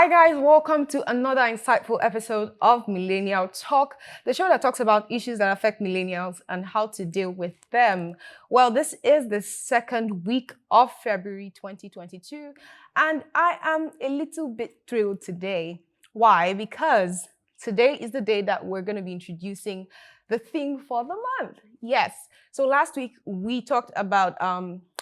Hi guys, welcome to another insightful episode of Millennial Talk, the show that talks about issues that affect millennials and how to deal with them. Well, this is the second week of February 2022, and I am a little bit thrilled today. Why? Because today is the day that we're going to be introducing the theme for the month. Yes. So last week we talked about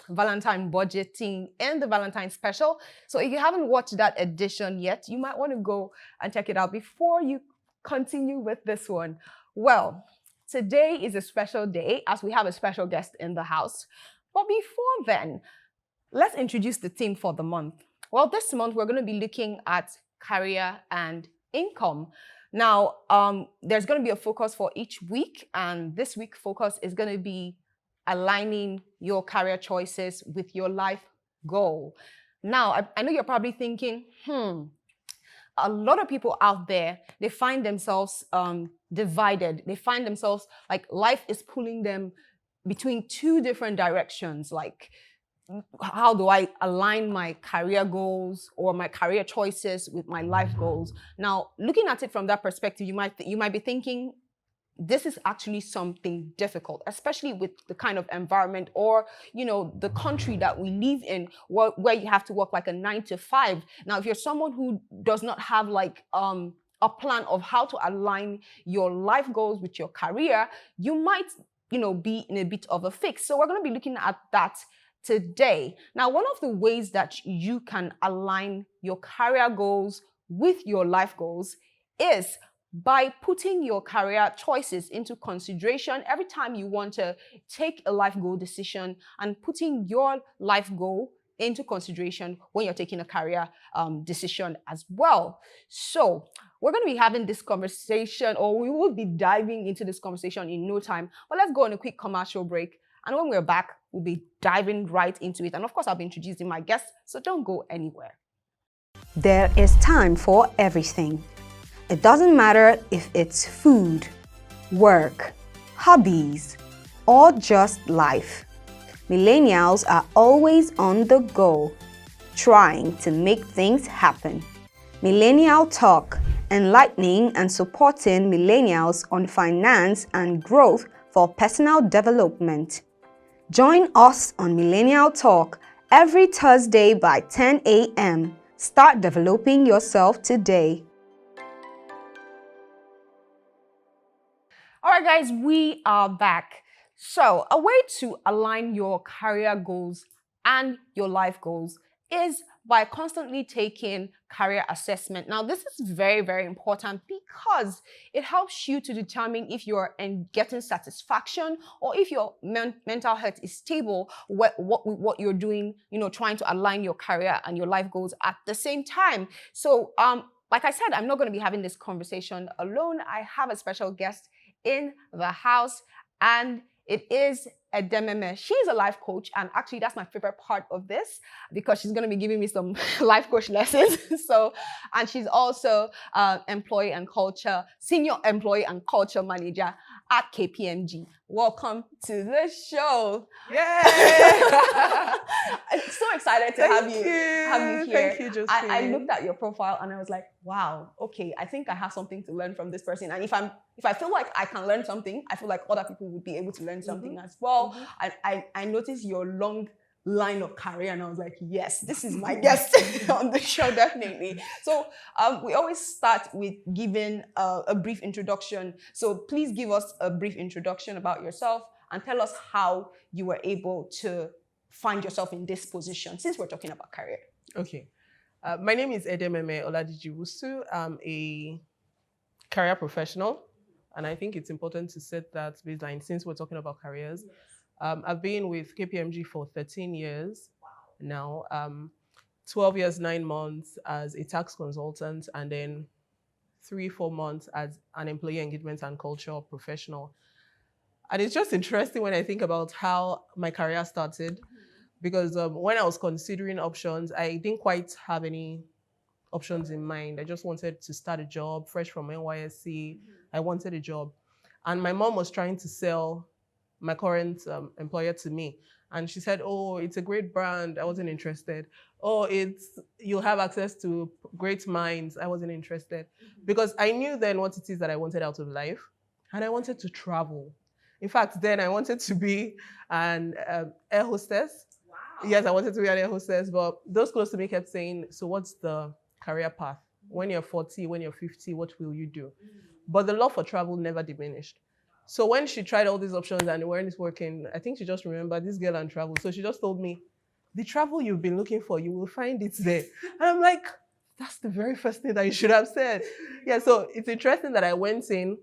Valentine budgeting and the Valentine special. So if you haven't watched that edition yet, you might want to go and check it out before you continue with this one. Well, today is a special day as we have a special guest in the house. But before then, let's introduce the theme for the month. Well, this month we're going to be looking at career and income. Now, there's going to be a focus for each week, and this week focus is going to be aligning your career choices with your life goal. Now, I know you're probably thinking, a lot of people out there, they find themselves divided. They find themselves like life is pulling them between two different directions, like how do I align my career goals or my career choices with my life goals? Now, looking at it from that perspective, you might be thinking this is actually something difficult, especially with the kind of environment or the country that we live in, where you have to work like a 9 to 5. Now, if you're someone who does not have like a plan of how to align your life goals with your career, you might be in a bit of a fix. So we're going to be looking at that today. Now, one of the ways that you can align your career goals with your life goals is by putting your career choices into consideration every time you want to take a life goal decision, and putting your life goal into consideration when you're taking a career decision as well. So we're going to be having this conversation, or we will be diving into this conversation in no time. But let's go on a quick commercial break. And when we're back, we'll be diving right into it. And of course, I'll be introducing my guests, so don't go anywhere. There is time for everything. It doesn't matter if it's food, work, hobbies, or just life. Millennials are always on the go, trying to make things happen. Millennial Talk, enlightening and supporting millennials on finance and growth for personal development. Join us on Millennial Talk every Thursday by 10 a.m. Start developing yourself today. All right, guys, we are back. So a way to align your career goals and your life goals is by constantly taking career assessment. Now, this is very, very important because it helps you to determine if you're getting satisfaction or if your mental health is stable, what you're doing, trying to align your career and your life goals at the same time. So, like I said, I'm not going to be having this conversation alone. I have a special guest in the house, and it is Edememe. She's a life coach, and actually that's my favorite part of this because she's going to be giving me some life coach lessons. And she's also senior employee and culture manager at KPMG. Welcome to the show. Yay! I'm so excited to have you here. Thank you, Josephine. I looked at your profile and I was like, wow, okay, I think I have something to learn from this person. And if I feel like I can learn something, I feel like other people would be able to learn something as well. I noticed your long line of career and I was like, yes, this is my guest on the show, definitely. So we always start with giving a brief introduction. So please give us a brief introduction about yourself and tell us how you were able to find yourself in this position, since we're talking about career. Okay. My name is Edememe Oladiji-Wusu. I'm a career professional, and I think it's important to set that baseline since we're talking about careers. Yes. I've been with KPMG for 13 years now, 12 years, 9 months as a tax consultant, and then 3-4 months as an employee engagement and culture professional. And it's just interesting when I think about how my career started, because when I was considering options, I didn't quite have any options in mind. I just wanted to start a job, fresh from NYSC. I wanted a job. And my mom was trying to sell my current employer to me. And she said, oh, it's a great brand. I wasn't interested. Oh, you'll have access to great minds. I wasn't interested. Because I knew then what it is that I wanted out of life. And I wanted to travel. In fact, then I wanted to be an air hostess. Wow. Yes, I wanted to be an air hostess. But those close to me kept saying, so what's the career path? When you're 40, when you're 50, what will you do? But the love for travel never diminished. So when she tried all these options and they weren't working, I think she just remembered this girl and travel. So she just told me, the travel you've been looking for, you will find it there. And I'm like, that's the very first thing that you should have said. Yeah, so it's interesting that I went in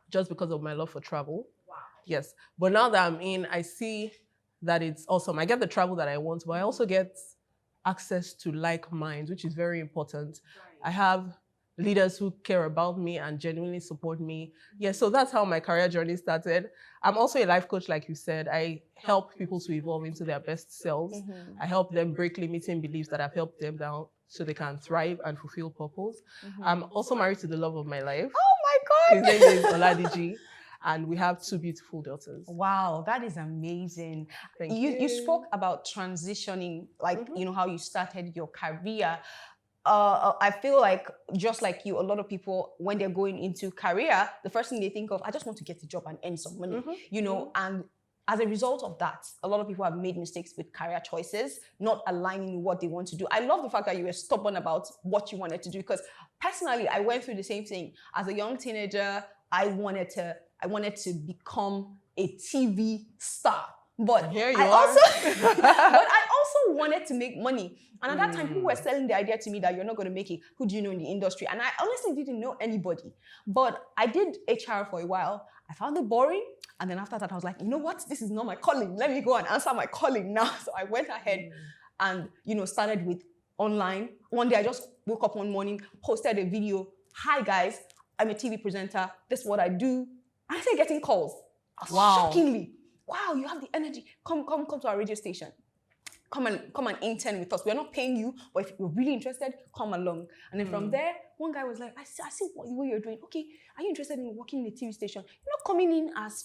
just because of my love for travel. Wow. Yes. But now that I'm in, I see that it's awesome. I get the travel that I want, but I also get access to like minds, which is very important. Right. I have leaders who care about me and genuinely support me. Yeah, so that's how my career journey started. I'm also a life coach, like you said. I help people to evolve into their best selves. I help them break limiting beliefs that have helped them down so they can thrive and fulfill purpose. I'm also married to the love of my life. Oh my God! His name is Oladiji. And we have 2 beautiful daughters. Wow, that is amazing. Thank you. You spoke about transitioning, like, you know, how you started your career. I feel like, just like you, a lot of people, when they're going into career, the first thing they think of, I just want to get a job and earn some money, you know, and as a result of that, a lot of people have made mistakes with career choices, not aligning with what they want to do. I love the fact that you were stubborn about what you wanted to do, because personally, I went through the same thing. As a young teenager, I wanted to become a TV star. But I also wanted to make money. And at that time, people were selling the idea to me that you're not going to make it. Who do you know in the industry? And I honestly didn't know anybody. But I did HR for a while. I found it boring. And then after that, I was like, you know what? This is not my calling. Let me go and answer my calling now. So I went ahead and, you know, started with online. One day, I just woke up one morning, posted a video. Hi, guys. I'm a TV presenter. This is what I do. And I started getting calls. Shockingly. Wow, you have the energy. Come to our radio station. Come and intern with us. We're not paying you, but if you're really interested, come along. And then from there, one guy was like, I see what you're doing. Okay, are you interested in working in a TV station? You're not coming in as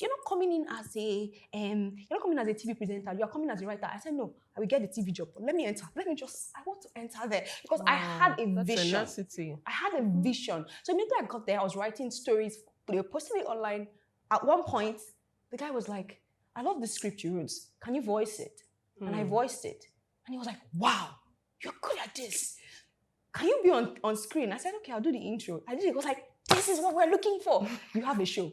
a TV presenter. You're coming as a writer. I said, no, I will get the TV job. But let me enter. I want to enter there. Because I had a vision. Tenacity. I had a vision. So immediately I got there, I was writing stories. They were posting it online. At one point, the guy was like, I love the script you wrote. Can you voice it? And I voiced it. And he was like, wow, you're good at this. Can you be on screen? I said, okay, I'll do the intro. I did it. He was like, this is what we're looking for. You have a show.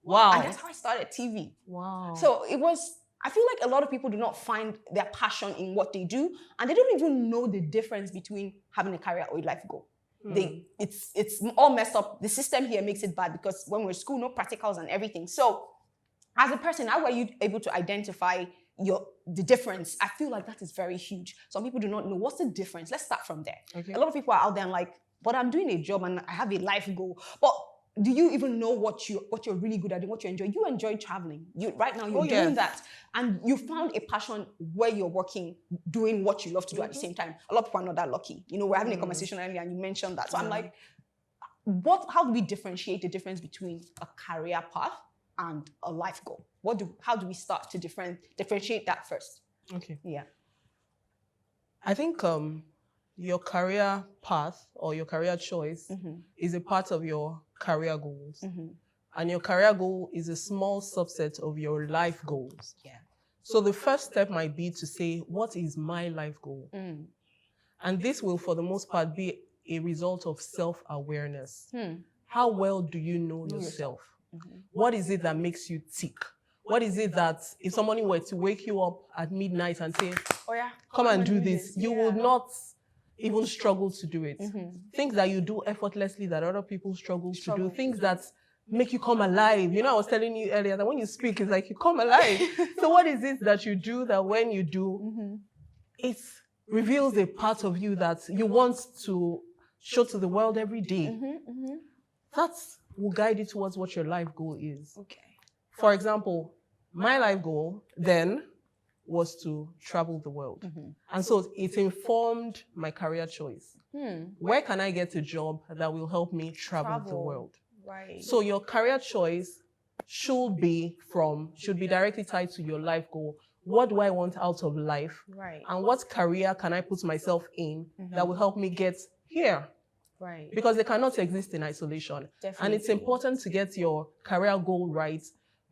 Wow. And that's how I started TV. Wow. So I feel like a lot of people do not find their passion in what they do. And they don't even know the difference between having a career or a life goal. It's all messed up. The system here makes it bad because when we're in school, no practicals and everything. So as a person, how were you able to identify the difference? I feel like that is very huge. Some people do not know what's the difference. Let's start from there. Okay. A lot of people are out there and like, but I'm doing a job and I have a life goal. But do you even know what you're really good at and what you enjoy? You enjoy traveling. Right now you're doing that. And you found a passion where you're working, doing what you love to do at the same time. A lot of people are not that lucky. You know, we're having a conversation earlier and you mentioned that. So I'm like, how do we differentiate the difference between a career path and a life goal? How do we start to differentiate that first? Okay. Yeah. I think your career path or your career choice is a part of your career goals. And your career goal is a small subset of your life goals. Yeah. So the first step might be to say, what is my life goal? And this will, for the most part, be a result of self-awareness. How well do you know yourself? What is it that makes you tick? What is it that if somebody were to wake you up at midnight and say, oh yeah, come and do this, you would not even struggle to do it. Things that you do effortlessly that other people struggle to do, things that make you come alive. You know, I was telling you earlier that when you speak, it's like you come alive. So what is it that you do that when you do, it reveals a part of you that you want to show to the world every day? That will guide you towards what your life goal is. Okay. For example, my life goal then was to travel the world. And so it informed my career choice. Where can I get a job that will help me travel the world? Right. So your career choice should be directly tied to your life goal. what do I want out of life? Right. And what career can I put myself in that will help me get here? Right. Because they cannot exist in isolation. Definitely. And it's important to get your career goal right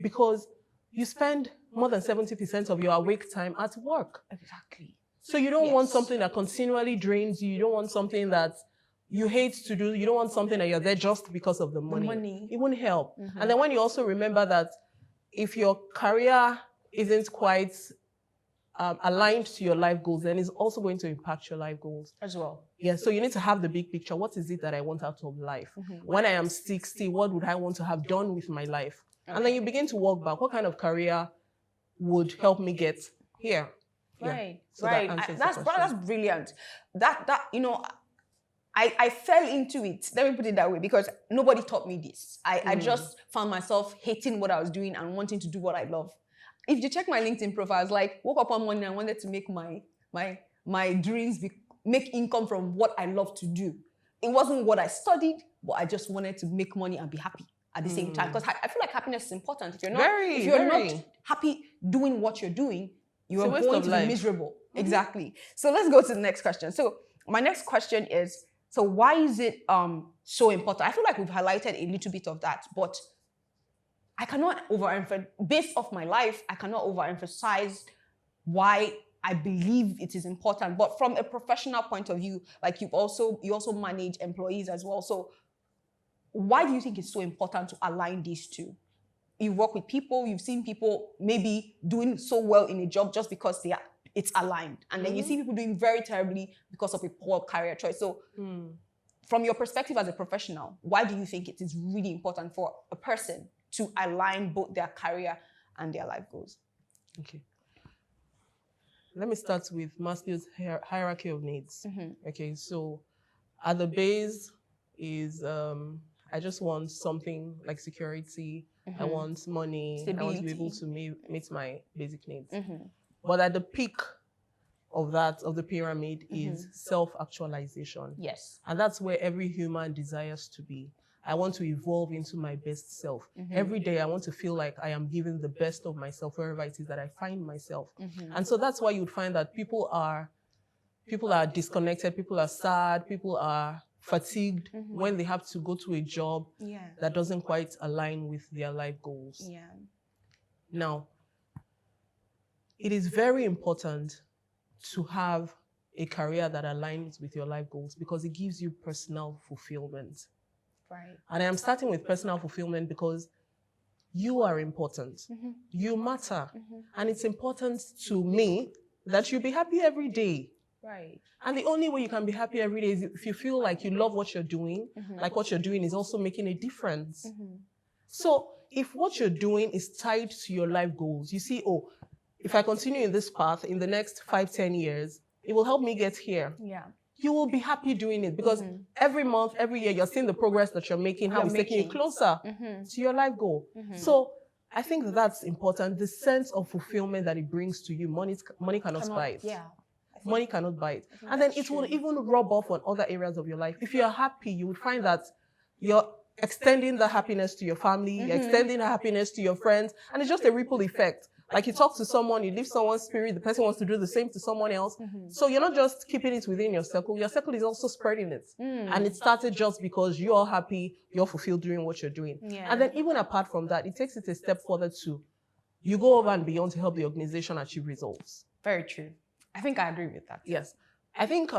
because you spend more than 70% of your awake time at work. Exactly. So you don't want something that continually drains you. You don't want something that you hate to do. You don't want something that you're there just because of the money. It won't help. And then when you also remember that if your career isn't quite aligned to your life goals, then it's also going to impact your life goals as well. Yeah, so you need to have the big picture. What is it that I want out of life? When I am 60, what would I want to have done with my life? And then you begin to work back. What kind of career would help me get here? Right, So right. That's brilliant. That you know, I fell into it. Let me put it that way because nobody taught me this. I just found myself hating what I was doing and wanting to do what I love. If you check my LinkedIn profile, it's like woke up one morning and wanted to make my dreams make income from what I love to do. It wasn't what I studied, but I just wanted to make money and be happy at the same time. Because I feel like happiness is important. If you're not happy doing what you're doing, you are going to be miserable. Exactly. So let's go to the next question. So my next question is, so why is it so important? I feel like we've highlighted a little bit of that, but I cannot overemphasize, based off my life, I cannot overemphasize why I believe it is important. But from a professional point of view, like you also manage employees as well. So why do you think it's so important to align these two? You work with people, you've seen people maybe doing so well in a job just because it's aligned. And then you see people doing very terribly because of a poor career choice. So from your perspective as a professional, why do you think it is really important for a person to align both their career and their life goals? Okay. Let me start with Maslow's hierarchy of needs. Okay, so at the base is I just want something like security. I want money. Stability. I want to be able to meet my basic needs. But at the peak of the pyramid is self-actualization. Yes. And that's where every human desires to be. I want to evolve into my best self. Every day I want to feel like I am giving the best of myself wherever it is that I find myself. And so that's why you'd find that people are disconnected, people are sad, people are fatigued when they have to go to a job that doesn't quite align with their life goals. Now, it is very important to have a career that aligns with your life goals because it gives you personal fulfillment. Right. And I am starting with personal fulfillment because you are important. You matter. And it's important to me that you be happy every day. Right. And the only way you can be happy every day is if you feel like you love what you're doing, like what you're doing is also making a difference. So if what you're doing is tied to your life goals, you see, oh, if I continue in this path in the next 5-10 years, it will help me get here. Yeah. You will be happy doing it because every month, every year, you're seeing the progress that you're making, how it's taking you closer to your life goal. So I think that's important. The sense of fulfillment that it brings to you, money cannot buy it. Yeah. Money cannot buy it. And then it will even rub off on other areas of your life. If you're happy, you would find that you're extending the happiness to your family, you're extending the happiness to your friends, and it's just a ripple effect. Like you talk to someone, you lift someone's spirit, the person wants to do the same to someone else. So you're not just keeping it within your circle is also spreading it. And it started just because you're happy, you're fulfilled doing what you're doing. And then even apart from that, it takes it a step further too. You go over and beyond to help the organization achieve results. Very true. I think I agree with that. Yes. I think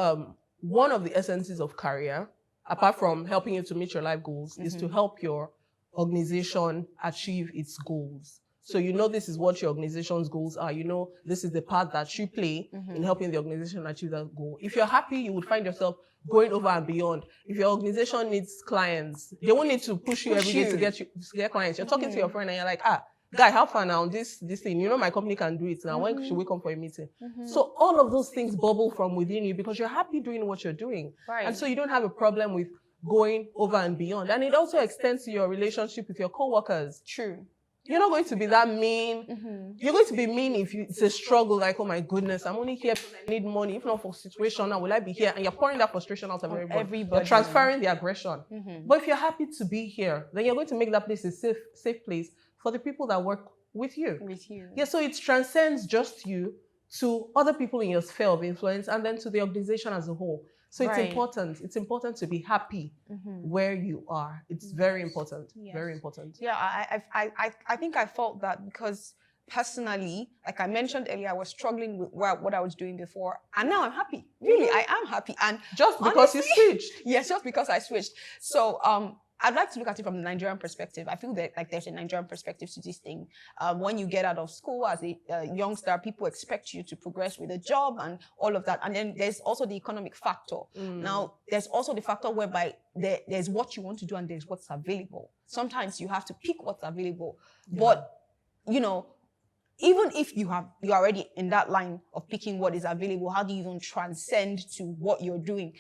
one of the essences of career, apart from helping you to meet your life goals, is to help your organization achieve its goals. So you know this is what your organization's goals are. You know this is the part that you play in helping the organization achieve that goal. If you're happy, you would find yourself going over and beyond. If your organization needs clients, they won't need to push you every day to get clients. You're talking to your friend and you're like, guy, how far now? This thing, you know my company can do it now. When should we come for a meeting? So all of those things bubble from within you because you're happy doing what you're doing. Right. And so you don't have a problem with going over and beyond. And it also extends to your relationship with your coworkers. True. You're not going to be that mean. You're going to be mean if it's a struggle, like, oh my goodness, I'm only here because I need money. If not for situation, now will I be here? And you're pouring that frustration out of everybody. You're transferring the aggression. But if you're happy to be here, then you're going to make that place a safe place for the people that work with you. With you. Yeah, so it transcends just you to other people in your sphere of influence and then to the organization as a whole. So it's Right. important. It's important to be happy where you are. It's very important. Yes. Very important. Yeah, I think I felt that because personally, like I mentioned earlier, I was struggling with what I was doing before, and now I'm happy. Really, I am happy, and Just because you switched. yes, just because I switched. So I'd like to look at it from the Nigerian perspective. I feel that like there's a Nigerian perspective to this thing. When you get out of school as a youngster, people expect you to progress with a job and all of that. And then there's also the economic factor. Now, there's also the factor whereby there's what you want to do and there's what's available. Sometimes you have to pick what's available. But, you know, even if you're already in that line of picking what is available, how do you even transcend to what you're doing?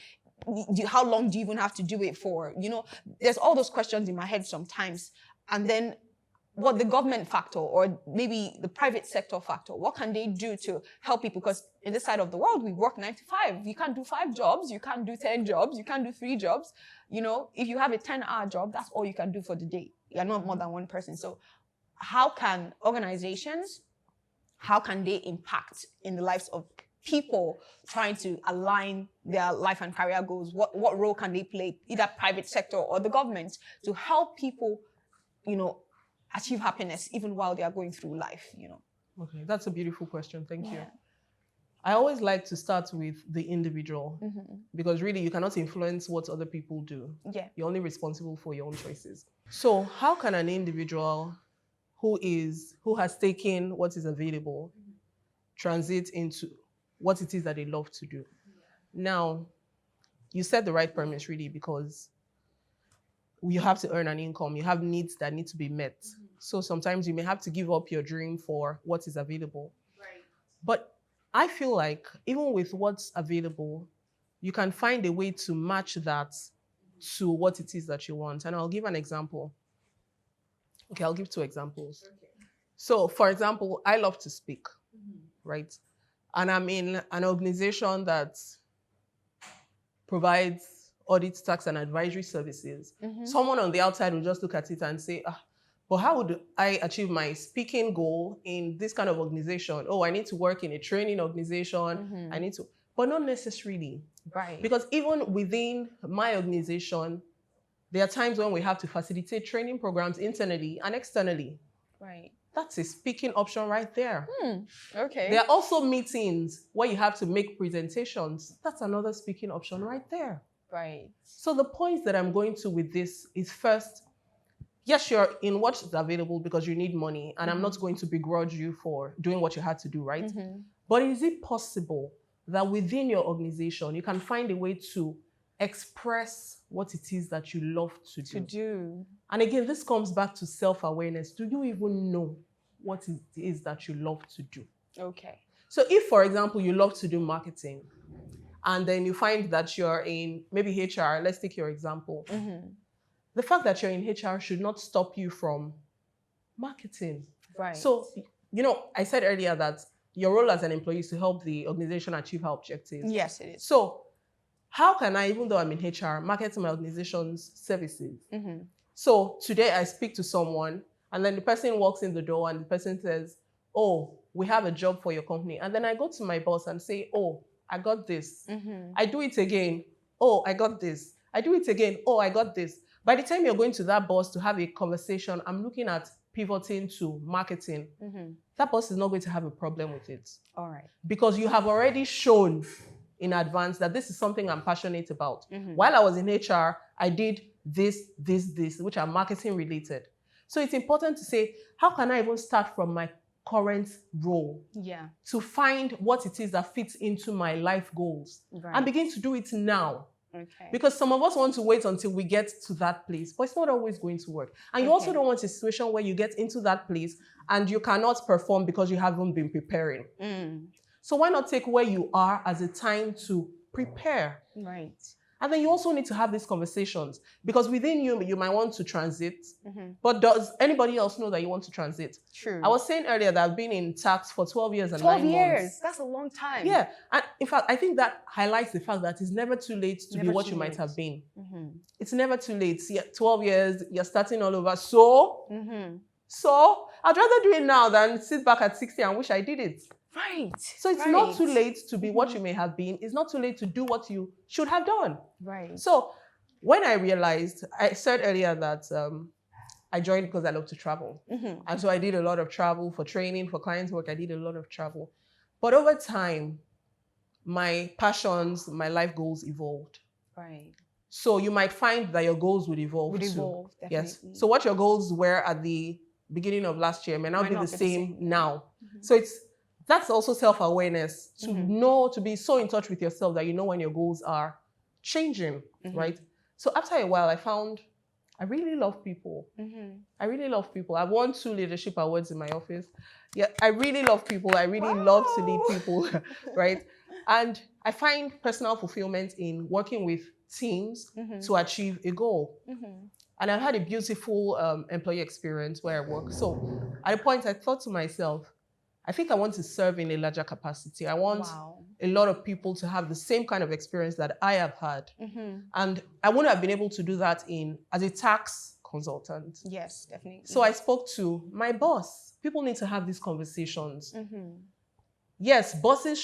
How long do you even have to do it for? You know, there's all those questions in my head sometimes. And then what the government factor or maybe the private sector factor, what can they do to help people? Because in this side of the world, we work 9 to 5. You can't do 5 jobs. You can't do 10 jobs. You can't do 3 jobs. You know, if you have a 10-hour job, that's all you can do for the day. You're not more than one person. So how can organizations, how can they impact in the lives of people trying to align their life and career goals? What role can they play, either private sector or the government, to help people, you know, achieve happiness even while they are going through life, you know? Okay, that's a beautiful question. Thank you. I always like to start with the individual because really you cannot influence what other people do. Yeah. You're only responsible for your own choices. So how can an individual who has taken what is available transit into what it is that they love to do? Now, you set the right premise really because you have to earn an income. You have needs that need to be met. So sometimes you may have to give up your dream for what is available. Right. But I feel like even with what's available, you can find a way to match that to what it is that you want. And I'll give an example. Okay, I'll give 2 examples. Okay. So for example, I love to speak, right? And I'm in an organization that provides audit, tax, and advisory services. Someone on the outside will just look at it and say, but how would I achieve my speaking goal in this kind of organization? Oh, I need to work in a training organization. I need to, but not necessarily. Right. Because even within my organization, there are times when we have to facilitate training programs internally and externally. Right. That's a speaking option right there. Okay. There are also meetings where you have to make presentations. That's another speaking option right there. Right. So the point that I'm going to with this is first, yes, you're in what's available because you need money, and I'm not going to begrudge you for doing what you had to do, right? But is it possible that within your organization, you can find a way to express what it is that you love to do? And again, this comes back to self-awareness. Do you even know what it is that you love to do? Okay. So if, for example, you love to do marketing, and then you find that you're in maybe HR, let's take your example. The fact that you're in HR should not stop you from marketing. Right. So, you know, I said earlier that your role as an employee is to help the organization achieve her objectives. Yes, it is. So how can I, even though I'm in HR, market my organization's services? So today I speak to someone and then the person walks in the door and the person says, oh, we have a job for your company. And then I go to my boss and say, oh, I got this. I do it again. Oh, I got this. I do it again. Oh, I got this. By the time you're going to that boss to have a conversation, I'm looking at pivoting to marketing. That boss is not going to have a problem with it. All right. Because you have already shown in advance that this is something I'm passionate about. While I was in HR, I did this, which are marketing related. So it's important to say, how can I even start from my current role to find what it is that fits into my life goals and begin to do it now? Okay. Because some of us want to wait until we get to that place, but it's not always going to work. And you also don't want a situation where you get into that place and you cannot perform because you haven't been preparing. So why not take where you are as a time to prepare? Right. And then you also need to have these conversations because within you, you might want to transit, but does anybody else know that you want to transit? True. I was saying earlier that I've been in tax for 12 years and 9 months. 12 years. That's a long time. Yeah. And in fact, I think that highlights the fact that it's never too late to be what you might have been. It's never too late. See, 12 years, you're starting all over. So So I'd rather do it now than sit back at 60 and wish I did it. Right. So it's not too late to be what you may have been. It's not too late to do what you should have done. Right. So when I realized, I said earlier that I joined because I love to travel. And so I did a lot of travel for training, for clients work. I did a lot of travel. But over time, my passions, my life goals evolved. Right. So So you might find that your goals would evolve too. definitely. Yes. So what your goals were at the beginning of last year may not be the same now. So that's also self-awareness, to know, to be so in touch with yourself that you know when your goals are changing, right? So after a while, I found I really love people. I really love people. I've won 2 leadership awards in my office. Yeah, I really love people. I really love to lead people, right? And I find personal fulfillment in working with teams to achieve a goal. And I've had a beautiful employee experience where I work. So at a point, I thought to myself, I think I want to serve in a larger capacity. I want a lot of people to have the same kind of experience that I have had. And I wouldn't have been able to do that as a tax consultant. Yes, definitely. So I spoke to my boss. People need to have these conversations. Yes, bosses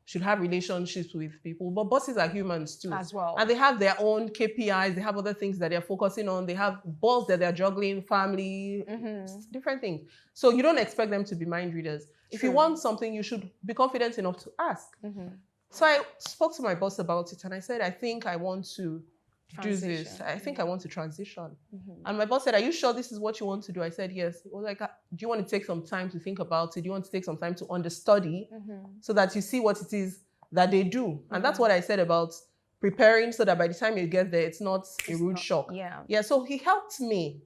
should have relationships with people, but bosses are humans too. As well. And they have their own KPIs, they have other things that they're focusing on, they have balls that they're juggling, family, different things. So you don't expect them to be mind readers. If you want something, you should be confident enough to ask. So I spoke to my boss about it and I said, I think I want to do this. I think I want to transition. And my boss said, are you sure this is what you want to do? I said, yes. He was like, do you want to take some time to think about it? Do you want to take some time to understudy so that you see what it is that they do? And that's what I said about preparing so that by the time you get there, it's not a rude shock. Yeah, so he helped me.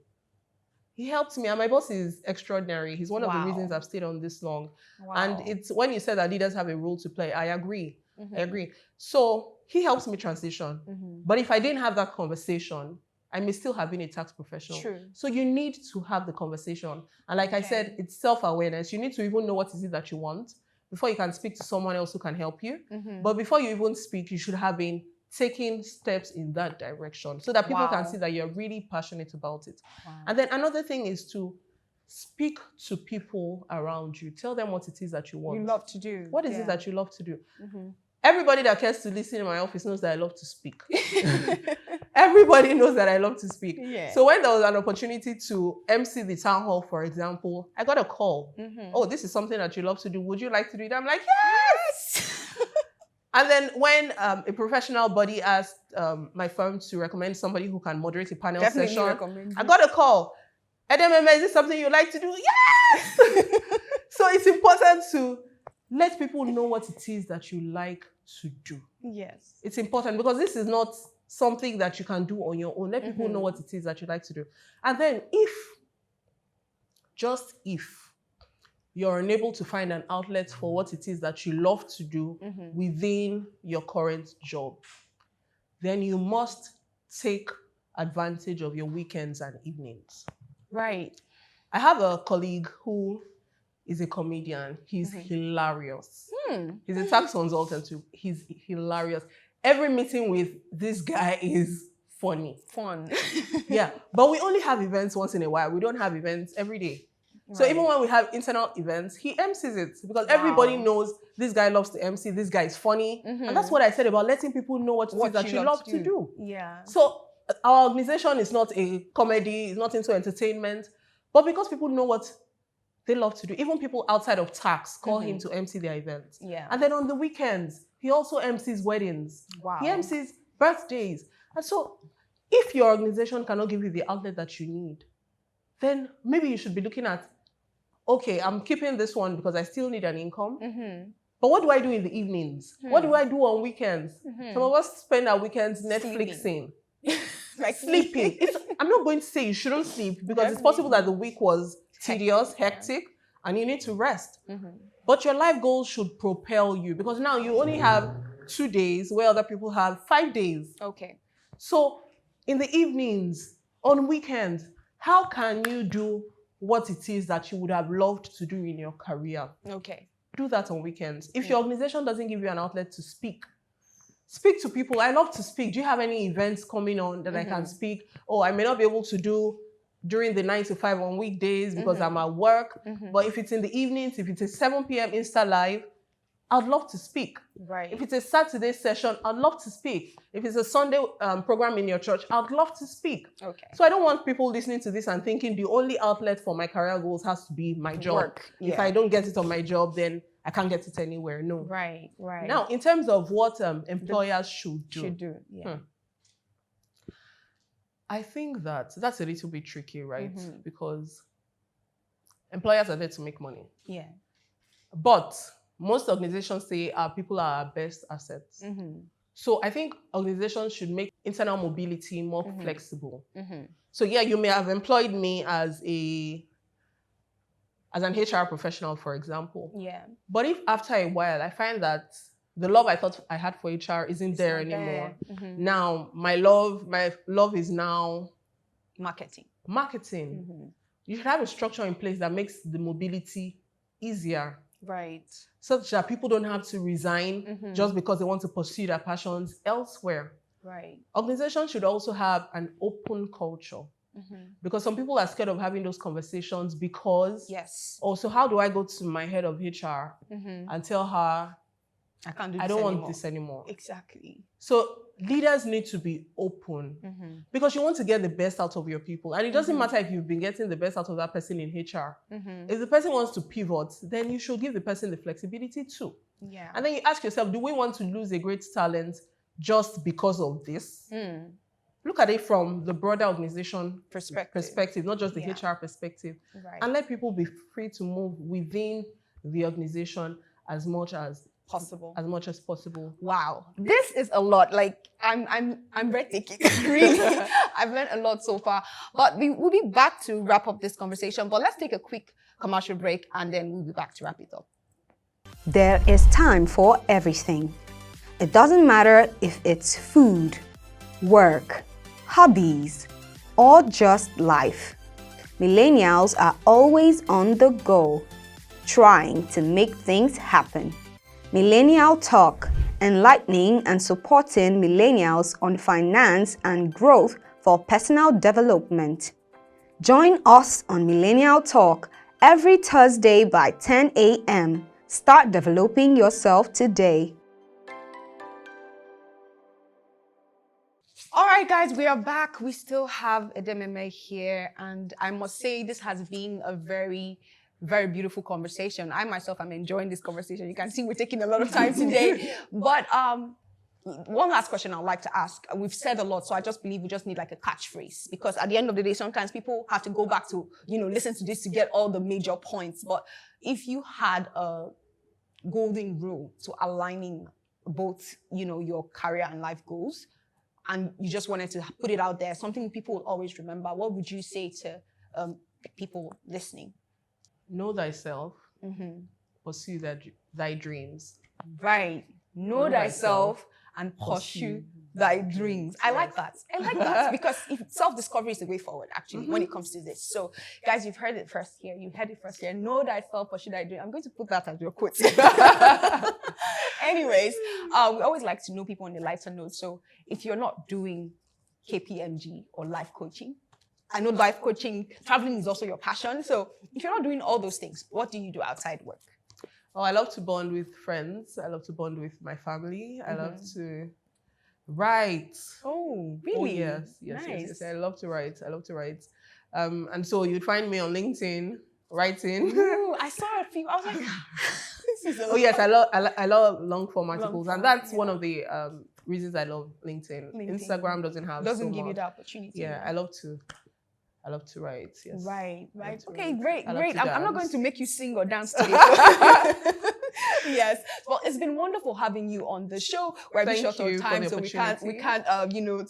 And my boss is extraordinary. He's one of the reasons I've stayed on this long. And it's when you said that leaders have a role to play, I agree. I agree. So he helps me transition. But if I didn't have that conversation, I may still have been a tax professional. True. So you need to have the conversation. And like I said, it's self-awareness. You need to even know what it is that you want before you can speak to someone else who can help you. But before you even speak, you should have been taking steps in that direction so that people can see that you're really passionate about it. And then another thing is to speak to people around you. Tell them what it is that you want. You love to do. What is it that you love to do? Everybody that cares to listen in my office knows that I love to speak. Everybody knows that I love to speak. So when there was an opportunity to MC the town hall, for example, I got a call. Oh, this is something that you love to do. Would you like to do it? I'm like, yes! And then when a professional body asked my firm to recommend somebody who can moderate a panel session, I got a call. Edememe, is this something you like to do? Yes! So it's important to let people know what it is that you like to do. Yes. It's important because this is not something that you can do on your own. Let people know what it is that you like to do. And then just if you're unable to find an outlet for what it is that you love to do within your current job, then you must take advantage of your weekends and evenings. Right. I have a colleague who is a comedian. He's hilarious. He's a tax consultant too. He's hilarious. Every meeting with this guy is funny. Fun. Yeah, but we only have events once in a while. We don't have events every day. So even when we have internal events, he MCs it because everybody knows this guy loves to MC. This guy is funny. And that's what I said about letting people know what it is that you love to do. Yeah. So our organization is not a comedy. It's not into entertainment. But because people know what they love to do, even people outside of tax call him to MC their events. Yeah. And then on the weekends, he also MCs weddings. Wow. He MCs birthdays. And so if your organization cannot give you the outlet that you need, then maybe you should be looking at, okay, I'm keeping this one because I still need an income. But what do I do in the evenings? What do I do on weekends? Some of us spend our weekends Netflixing. Like sleeping. I'm not going to say you shouldn't sleep because it's possible that the week was tedious, hectic, and you need to rest. But your life goals should propel you because now you only have 2 days where other people have 5 days. Okay. So in the evenings, on weekends, how can you do what it is that you would have loved to do in your career? Okay. Do that on weekends. If your organization doesn't give you an outlet to speak to people. I love to speak. Do you have any events coming on that I can speak? Oh, I may not be able to do during the 9 to 5 on weekdays because I'm at work. But if it's in the evenings, if it's a 7 p.m. Insta Live, I'd love to speak. Right. If it's a Saturday session, I'd love to speak. If it's a Sunday program in your church, I'd love to speak. Okay. So I don't want people listening to this and thinking the only outlet for my career goals has to be my job. Work. Yeah. If I don't get it on my job, then I can't get it anywhere. No. Right. Now, in terms of what employers should do. Yeah. I think that's a little bit tricky, right? Because employers are there to make money. Yeah. But most organizations say our people are our best assets. So I think organizations should make internal mobility more flexible. So yeah, you may have employed me as an HR professional, for example. Yeah. But if after a while I find that the love I thought I had for HR isn't there anymore. Now my love is now marketing. You should have a structure in place that makes the mobility easier. Right. Such that people don't have to resign just because they want to pursue their passions elsewhere. Right. Organizations should also have an open culture. Because some people are scared of having those conversations because, yes. Also, how do I go to my head of HR and tell her, I can't do this I don't anymore. want this anymore. Exactly. So leaders need to be open because you want to get the best out of your people. And it doesn't matter if you've been getting the best out of that person in HR. If the person wants to pivot, then you should give the person the flexibility too. Yeah. And then you ask yourself, do we want to lose a great talent just because of this? Look at it from the broader organization perspective, not just the HR perspective. Right. And let people be free to move within the organization as much as possible. Wow, this is a lot. Like I'm breathtaking. Really, I've learned a lot so far. But we'll be back to wrap up this conversation. But let's take a quick commercial break, and then we'll be back to wrap it up. There is time for everything. It doesn't matter if it's food, work, hobbies, or just life. Millennials are always on the go, trying to make things happen. Millennial Talk, enlightening and supporting millennials on finance and growth for personal development. Join us on Millennial Talk every Thursday by 10 a.m. Start developing yourself today. All right, guys, we are back. We still have Edememe here, and I must say this has been a very, very beautiful conversation. I myself am enjoying this conversation. You can see we're taking a lot of time today. But one last question I'd like to ask. We've said a lot, so I just believe we just need like a catchphrase, because at the end of the day, sometimes people have to go back to, listen to this to get all the major points. But if you had a golden rule to aligning both, your career and life goals, and you just wanted to put it out there, something people will always remember, what would you say to people listening? Know thyself, pursue thy dreams. Right. Know thyself and pursue thy dreams. I like that. Because self-discovery is the way forward, actually, when it comes to this. So, guys, you've heard it first here. Know thyself, pursue thy dreams. I'm going to put that as your quote. Anyways, we always like to know people on the lighter note. So, if you're not doing KPMG or life coaching, I know life coaching, traveling is also your passion. So, if you're not doing all those things, what do you do outside work? Oh, I love to bond with friends. I love to bond with my family. I love to write. Oh, really? Oh, yes. Nice. I love to write. And so you'd find me on LinkedIn writing. Ooh, I saw a few. I was like, this is oh yes, I love long form articles, and that's one of the reasons I love LinkedIn. Instagram doesn't give you the opportunity. Yeah, I love to write. Yes. Right. Okay, great. I'm not going to make you sing or dance today. Yes. Well, it's been wonderful having you on the show. We're a bit short of time, so we can't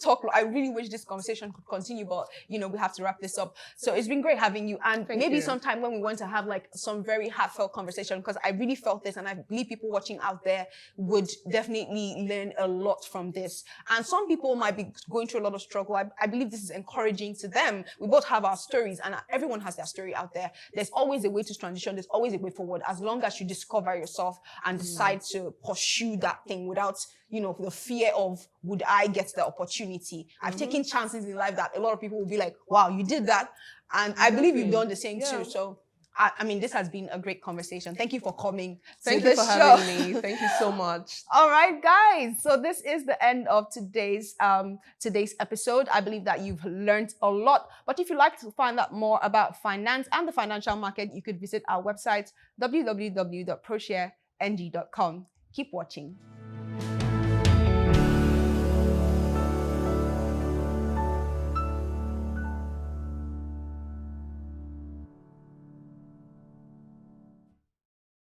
talk. I really wish this conversation could continue, but we have to wrap this up. So it's been great having you, and maybe sometime when we want to have like some very heartfelt conversation, because I really felt this, and I believe people watching out there would definitely learn a lot from this. And some people might be going through a lot of struggle. I believe this is encouraging to them. We both have our stories, and everyone has their story out there. There's always a way to transition. There's always a way forward, as long as you discover yourself and decide to pursue that thing without, the fear of, would I get the opportunity? I've taken chances in life that a lot of people will be like, wow, you did that. And I believe you've done the same too. So I mean, this has been a great conversation. Thank you for coming. Thank you for having me. Thank you so much. All right, guys. So this is the end of today's episode. I believe that you've learned a lot. But if you'd like to find out more about finance and the financial market, you could visit our website, www.proshareng.com. Keep watching.